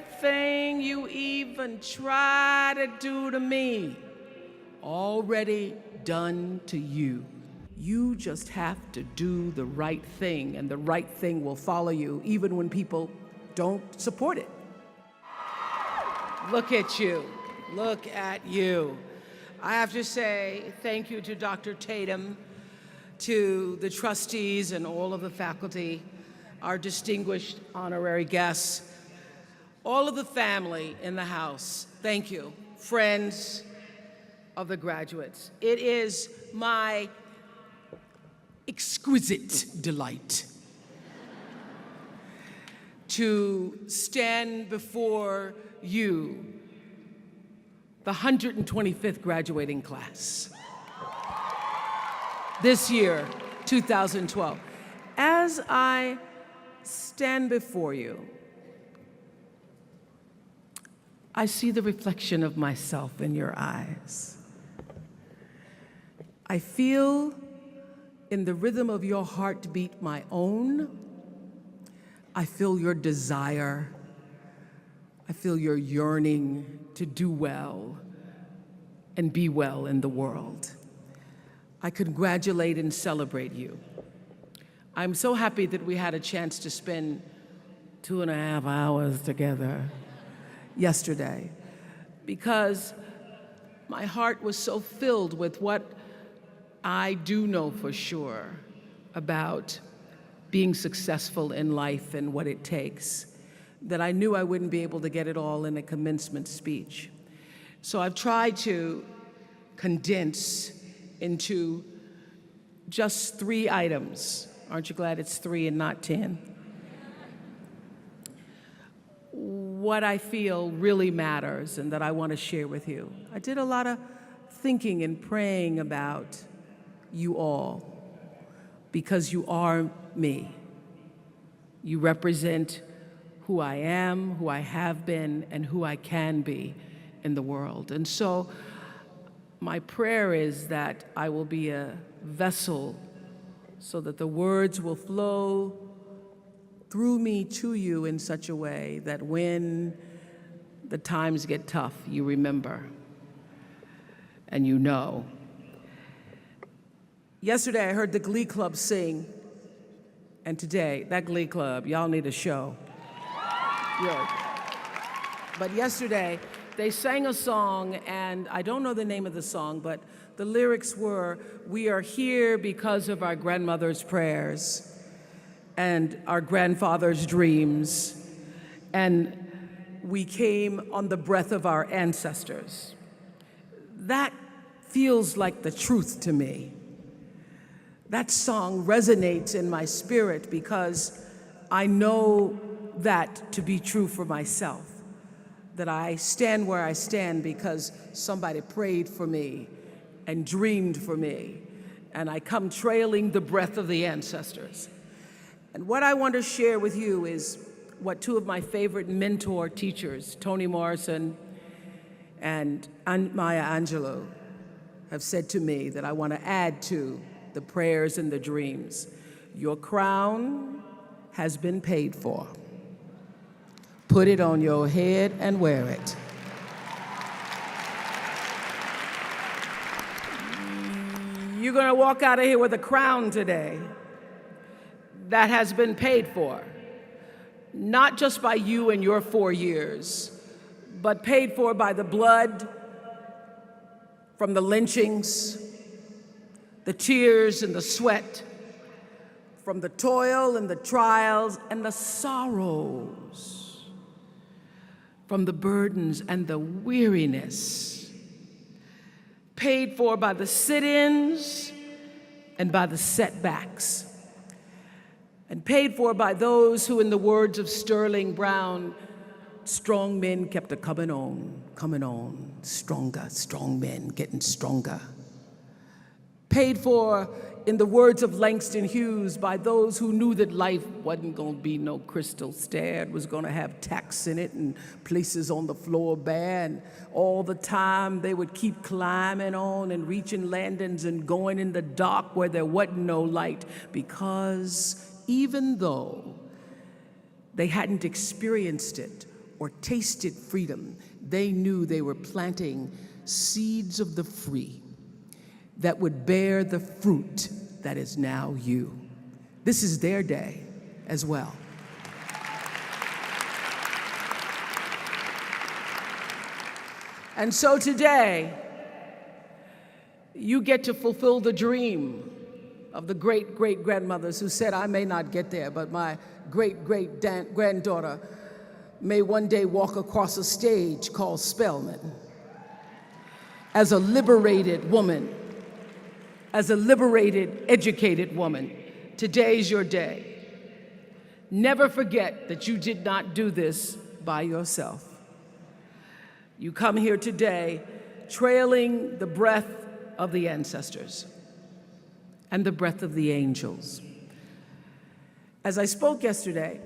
everything you even try to do to me, already done to you. You just have to do the right thing, and the right thing will follow you, even when people don't support it. Look at you. Look at you. I have to say thank you to Dr. Tatum, to the trustees and all of the faculty, our distinguished honorary guests, all of the family in the house. Thank you. Friends of the graduates. It is my exquisite delight to stand before you, the 125th graduating class, this year, 2012. As I stand before you, I see the reflection of myself in your eyes. I feel in the rhythm of your heartbeat my own. I feel your desire. I feel your yearning to do well and be well in the world. I congratulate and celebrate you. I'm so happy that we had a chance to spend 2.5 hours together yesterday, because my heart was so filled with what I do know for sure about being successful in life and what it takes, that I knew I wouldn't be able to get it all in a commencement speech. So I've tried to condense into just 3 items. Aren't you glad it's 3 and not 10? What I feel really matters and that I want to share with you. I did a lot of thinking and praying about you all, because you are me. You represent who I am, who I have been, and who I can be in the world. And so my prayer is that I will be a vessel so that the words will flow through me to you in such a way that when the times get tough, you remember and you know. Yesterday, I heard the Glee Club sing, and today, that Glee Club, y'all need a show. Yeah. But yesterday, they sang a song, and I don't know the name of the song, but the lyrics were, "We are here because of our grandmother's prayers and our grandfather's dreams, and we came on the breath of our ancestors." That feels like the truth to me. That song resonates in my spirit because I know that to be true for myself, that I stand where I stand because somebody prayed for me and dreamed for me, and I come trailing the breath of the ancestors. And what I want to share with you is what 2 of my favorite mentor teachers, Toni Morrison and Maya Angelou, have said to me that I want to add to the prayers and the dreams. Your crown has been paid for. Put it on your head and wear it. You're going to walk out of here with a crown today that has been paid for, not just by you and your 4 years, but paid for by the blood from the lynchings, the tears and the sweat, from the toil and the trials and the sorrows, from the burdens and the weariness, paid for by the sit-ins and by the setbacks, and paid for by those who, in the words of Sterling Brown, strong men kept a coming on, stronger, strong men getting stronger. Paid for, in the words of Langston Hughes, by those who knew that life wasn't going to be no crystal stair. It was going to have tacks in it and places on the floor bare, and all the time they would keep climbing on and reaching landings and going in the dark where there wasn't no light, because even though they hadn't experienced it or tasted freedom, they knew they were planting seeds of the free that would bear the fruit that is now you. This is their day as well. And so today, you get to fulfill the dream of the great-great-grandmothers who said, I may not get there, but my great-great-granddaughter may one day walk across a stage called Spelman. As a liberated woman, as a liberated, educated woman, today's your day. Never forget that you did not do this by yourself. You come here today trailing the breath of the ancestors and the breath of the angels. As I spoke yesterday,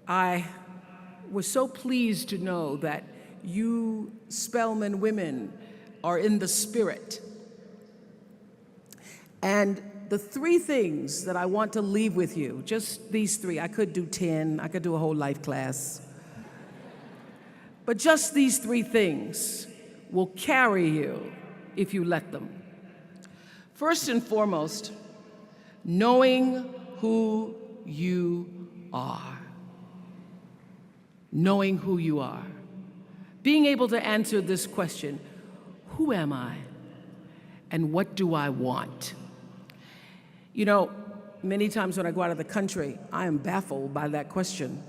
I was so pleased to know that you Spelman women are in the spirit. And the three things that I want to leave with you, just these three, I could do 10, I could do a whole life class, but just these three things will carry you if you let them. First and foremost, knowing who you are. Knowing who you are. Being able to answer this question, who am I and what do I want? You know, many times when I go out of the country, I am baffled by that question.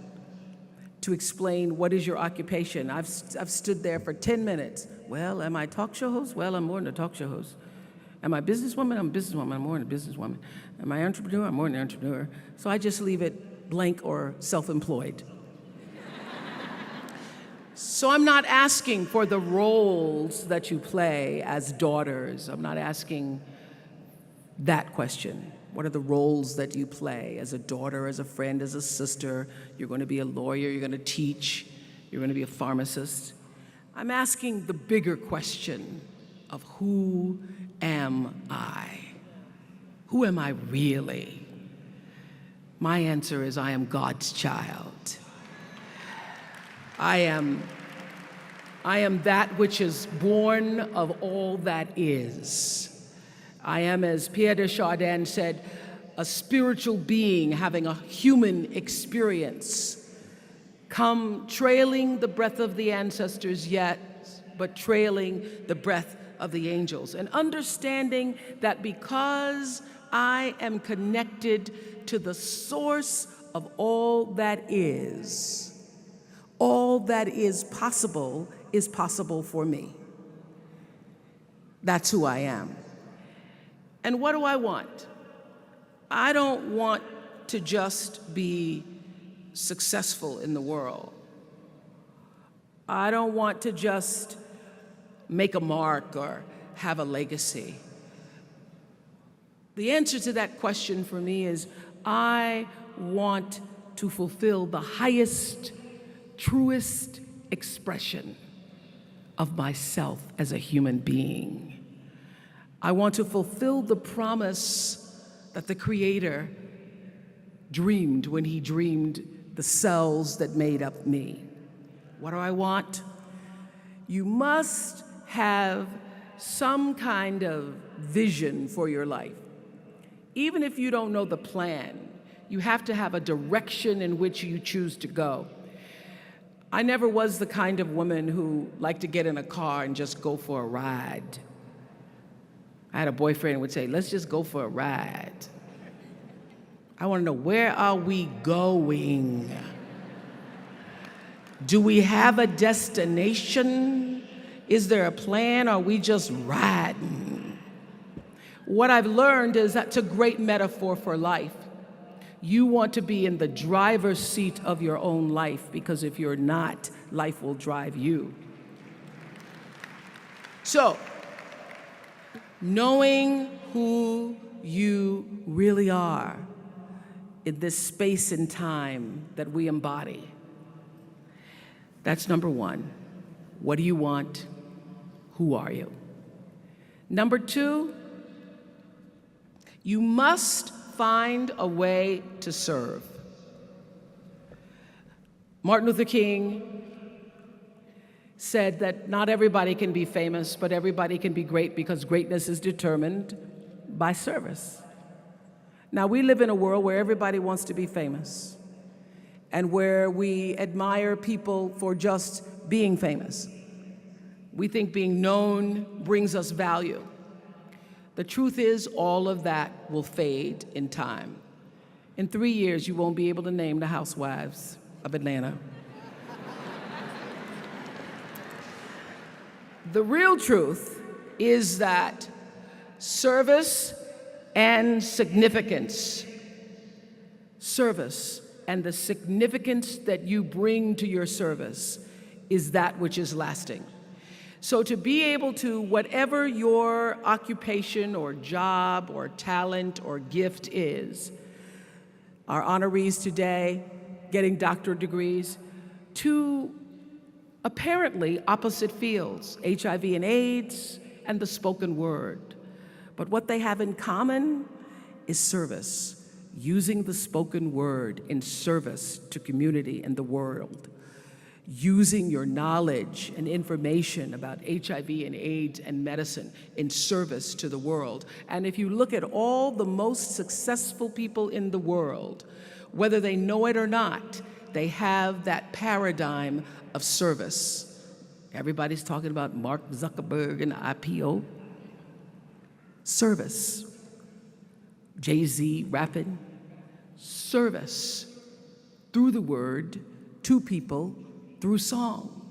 To explain what is your occupation. I've stood there for 10 minutes. Well, am I a talk show host? Well, I'm more than a talk show host. Am I a businesswoman? I'm a businesswoman. I'm more than a businesswoman. Am I an entrepreneur? I'm more than an entrepreneur. So I just leave it blank or self-employed. So I'm not asking for the roles that you play as daughters. I'm not asking that question. What are the roles that you play as a daughter, as a friend, as a sister? You're going to be a lawyer, you're going to teach, you're going to be a pharmacist. I'm asking the bigger question of who am I? Who am I really? My answer is I am God's child. I am that which is born of all that is. I am, as Pierre de Chardin said, a spiritual being having a human experience, come trailing the breath of the ancestors yet, but trailing the breath of the angels. And understanding that because I am connected to the source of all that is possible for me. That's who I am. And what do I want? I don't want to just be successful in the world. I don't want to just make a mark or have a legacy. The answer to that question for me is I want to fulfill the highest, truest expression of myself as a human being. I want to fulfill the promise that the Creator dreamed when He dreamed the cells that made up me. What do I want? You must have some kind of vision for your life. Even if you don't know the plan, you have to have a direction in which you choose to go. I never was the kind of woman who liked to get in a car and just go for a ride. I had a boyfriend who would say, let's just go for a ride. I want to know, where are we going? Do we have a destination? Is there a plan? Or are we just riding? What I've learned is that's a great metaphor for life. You want to be in the driver's seat of your own life, because if you're not, life will drive you. So, knowing who you really are in this space and time that we embody. That's number one. What do you want? Who are you? Number two, you must find a way to serve. Martin Luther King said that not everybody can be famous, but everybody can be great because greatness is determined by service. Now, we live in a world where everybody wants to be famous and where we admire people for just being famous. We think being known brings us value. The truth is, all of that will fade in time. In 3 years, you won't be able to name the housewives of Atlanta. The real truth is that service and significance, service and the significance that you bring to your service is that which is lasting. So to be able to, whatever your occupation or job or talent or gift is, our honorees today getting doctorate degrees, to apparently opposite fields, HIV and AIDS and the spoken word. But what they have in common is service, using the spoken word in service to community and the world, using your knowledge and information about HIV and AIDS and medicine in service to the world. And if you look at all the most successful people in the world, whether they know it or not, they have that paradigm of service. Everybody's talking about Mark Zuckerberg and IPO. Service. Jay-Z rapping. Service. Through the word, to people, through song.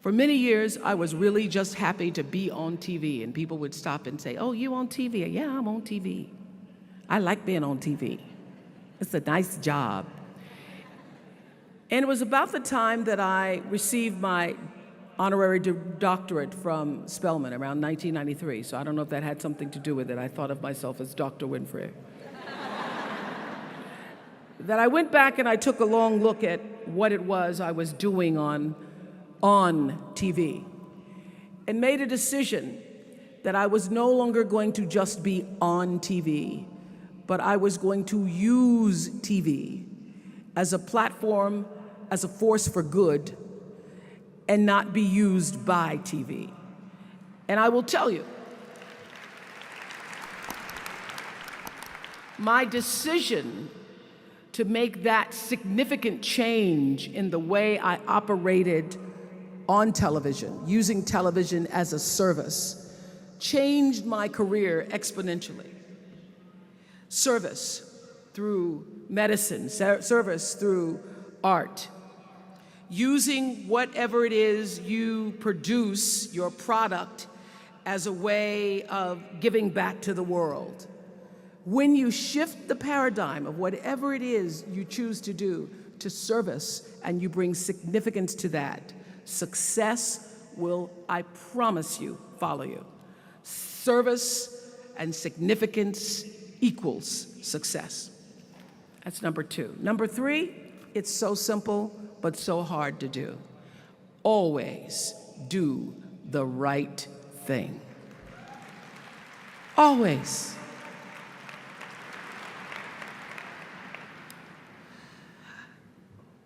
For many years, I was really just happy to be on TV, and people would stop and say, "Oh, you on TV?" "Yeah, I'm on TV. I like being on TV. It's a nice job." And it was about the time that I received my honorary doctorate from Spelman, around 1993. So I don't know if that had something to do with it. I thought of myself as Dr. Winfrey. That I went back and I took a long look at what it was I was doing on TV and made a decision that I was no longer going to just be on TV, but I was going to use TV as a platform, as a force for good, and not be used by TV. And I will tell you, my decision to make that significant change in the way I operated on television, using television as a service, changed my career exponentially. Service through medicine, service through art, using whatever it is you produce, your product, as a way of giving back to the world. When you shift the paradigm of whatever it is you choose to do to service and you bring significance to that, success will, I promise you, follow you. Service and significance equals success. That's number 2. Number 3, it's so simple, but so hard to do. Always do the right thing. Always.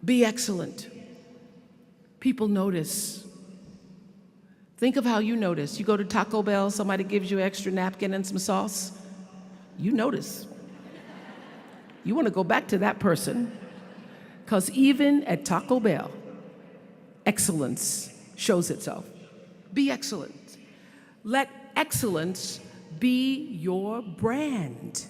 Be excellent. People notice. Think of how you notice. You go to Taco Bell, somebody gives you an extra napkin and some sauce. You notice. You want to go back to that person, because even at Taco Bell, excellence shows itself. Be excellent. Let excellence be your brand.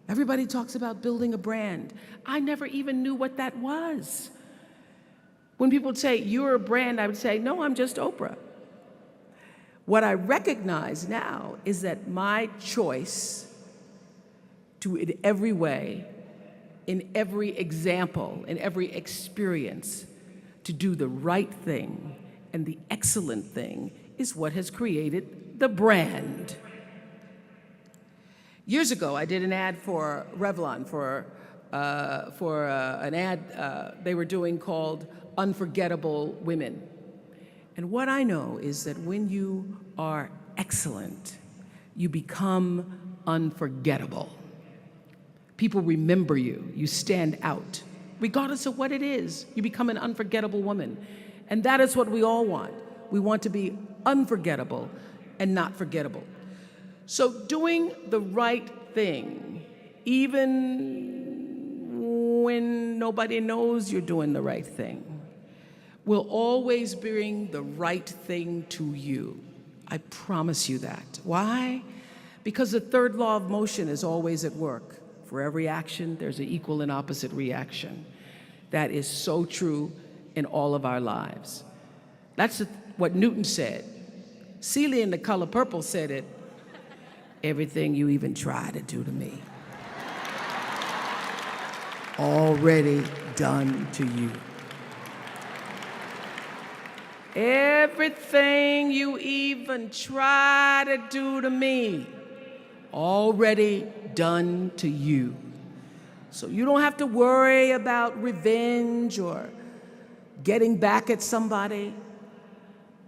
Everybody talks about building a brand. I never even knew what that was. When people would say, "You're a brand," I would say, "No, I'm just Oprah." What I recognize now is that my choice to, in every way, in every example, in every experience, to do the right thing and the excellent thing is what has created the brand. Years ago, I did an ad for Revlon for an ad they were doing called Unforgettable Women. And what I know is that when you are excellent, you become unforgettable. People remember you, you stand out. regardless of what it is. You become an unforgettable woman. And that is what we all want. We want to be unforgettable and not forgettable. So doing the right thing, even when nobody knows you're doing the right thing, will always bring the right thing to you. I promise you that. Why? Because the third law of motion is always at work. For every action, there's an equal and opposite reaction. That is so true in all of our lives. That's what Newton said. Celia in The Color Purple said it. Everything you even try to do to me, already done to you. Everything you even try to do to me, already done to you. So you don't have to worry about revenge or getting back at somebody,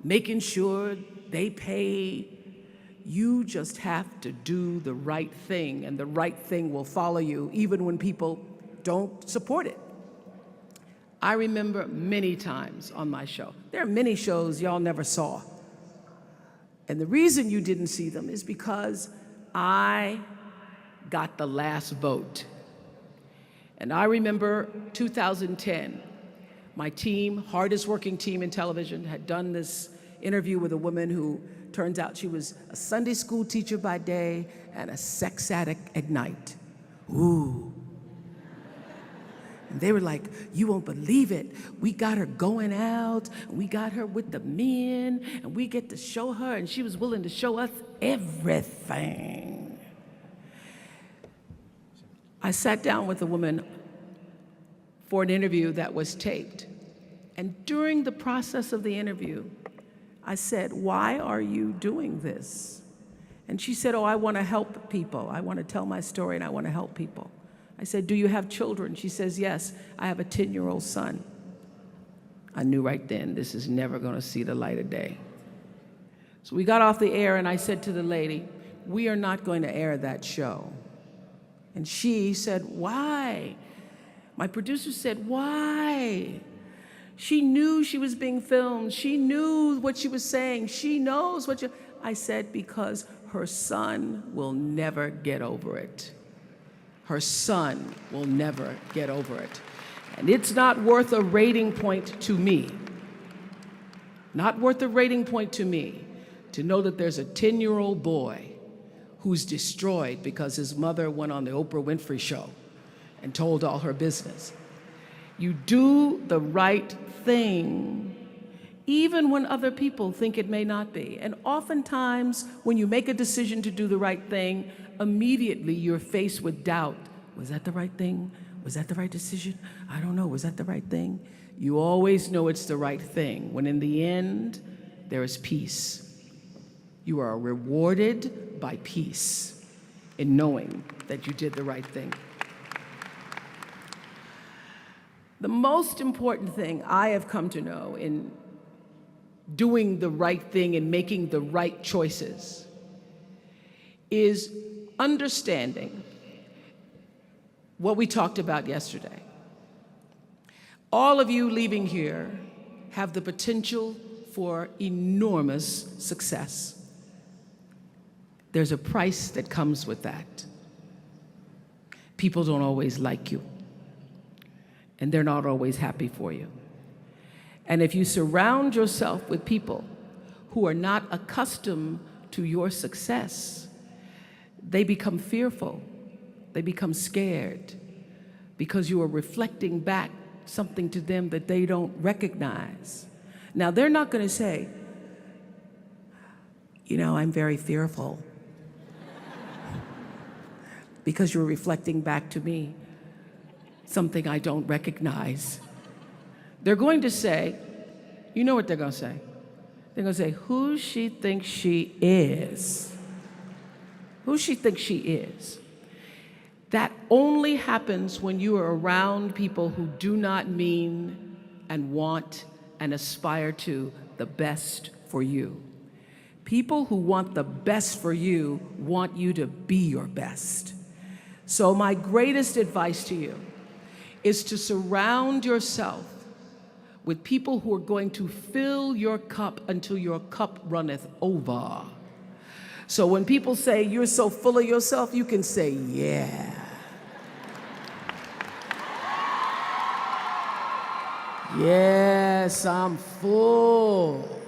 making sure they pay. You just have to do the right thing, and the right thing will follow you even when people don't support it. I remember many times on my show. There are many shows y'all never saw. And the reason you didn't see them is because I got the last vote. And I remember 2010, my team, hardest working team in television, had done this interview with a woman who turns out she was a Sunday school teacher by day and a sex addict at night. Ooh. And they were like, you won't believe it. We got her going out, and we got her with the men, and we get to show her, and she was willing to show us everything. I sat down with a woman for an interview that was taped. And during the process of the interview, I said, why are you doing this? And she said, oh, I want to help people. I want to tell my story, and I want to help people. I said, do you have children? She says, yes, I have a 10-year-old son. I knew right then this is never going to see the light of day. So we got off the air, and I said to the lady, we are not going to air that show. And she said, why? My producer said, why? She knew she was being filmed. She knew what she was saying. She knows what you... I said, because her son will never get over it. Her son will never get over it. And it's not worth a rating point to me. Not worth a rating point to me to know that there's a 10-year-old boy who's destroyed because his mother went on the Oprah Winfrey show and told all her business. You do the right thing even when other people think it may not be. And oftentimes, when you make a decision to do the right thing, immediately you're faced with doubt. Was that the right thing? Was that the right decision? I don't know, was that the right thing? You always know it's the right thing, when in the end, there is peace. You are rewarded by peace in knowing that you did the right thing. The most important thing I have come to know in doing the right thing and making the right choices is understanding what we talked about yesterday. All of you leaving here have the potential for enormous success. There's a price that comes with that. People don't always like you, and they're not always happy for you. And if you surround yourself with people who are not accustomed to your success, they become fearful, they become scared, because you are reflecting back something to them that they don't recognize. Now, they're not going to say, you know, I'm very fearful, because you're reflecting back to me something I don't recognize. They're going to say, you know what they're going to say? They're going to say, who she thinks she is. Who she thinks she is. That only happens when you are around people who do not mean and want and aspire to the best for you. People who want the best for you want you to be your best. So my greatest advice to you is to surround yourself with people who are going to fill your cup until your cup runneth over. So when people say you're so full of yourself, you can say, yeah. Yes, I'm full.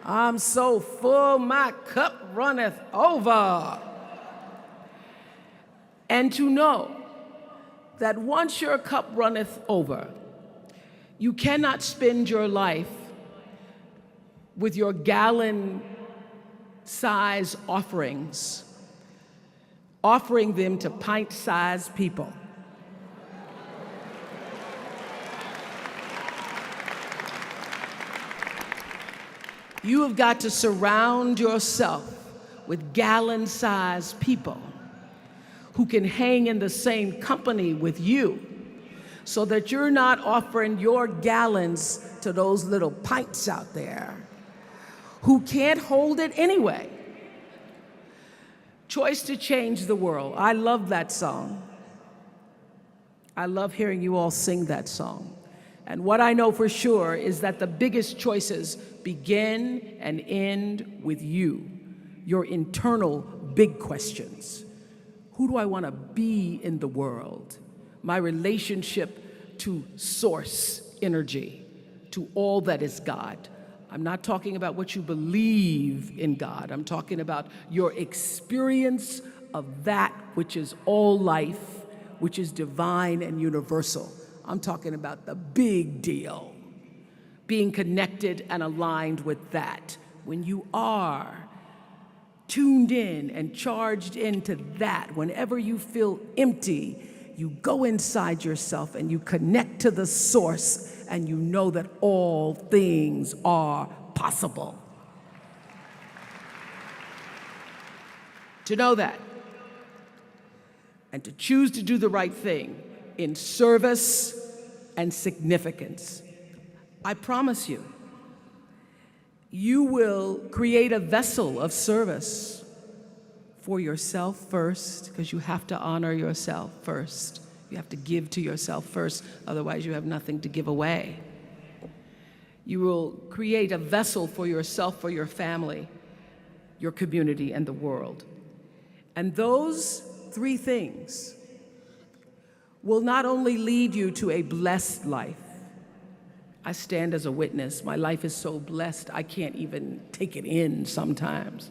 I'm so full, my cup runneth over. And to know that once your cup runneth over, you cannot spend your life with your gallon-size offerings, offering them to pint-sized people. You have got to surround yourself with gallon-sized people who can hang in the same company with you, so that you're not offering your gallons to those little pints out there who can't hold it anyway. Choice to Change the World. I love that song. I love hearing you all sing that song. And what I know for sure is that the biggest choices begin and end with you, your internal big questions. Who do I want to be in the world? My relationship to source energy, to all that is God. I'm not talking about what you believe in God. I'm talking about your experience of that which is all life, which is divine and universal. I'm talking about the big deal, being connected and aligned with that. When you are tuned in and charged into that, whenever you feel empty, you go inside yourself and you connect to the source, and you know that all things are possible. To know that, and to choose to do the right thing in service and significance, I promise you, you will create a vessel of service for yourself first, because you have to honor yourself first. You have to give to yourself first, otherwise you have nothing to give away. You will create a vessel for yourself, for your family, your community, and the world. And those three things will not only lead you to a blessed life. I stand as a witness. My life is so blessed, I can't even take it in sometimes.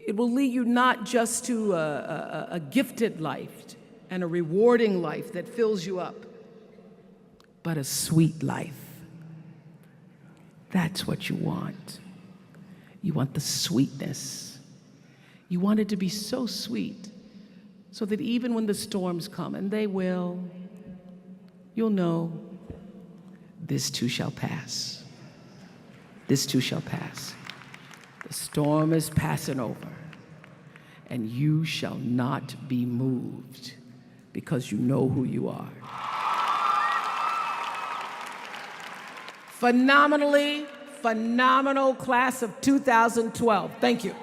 It will lead you not just to a gifted life and a rewarding life that fills you up, but a sweet life. That's what you want. You want the sweetness. You want it to be so sweet, so that even when the storms come, and they will, you'll know, this too shall pass. This too shall pass. The storm is passing over, and you shall not be moved, because you know who you are. Phenomenal class of 2012. Thank you.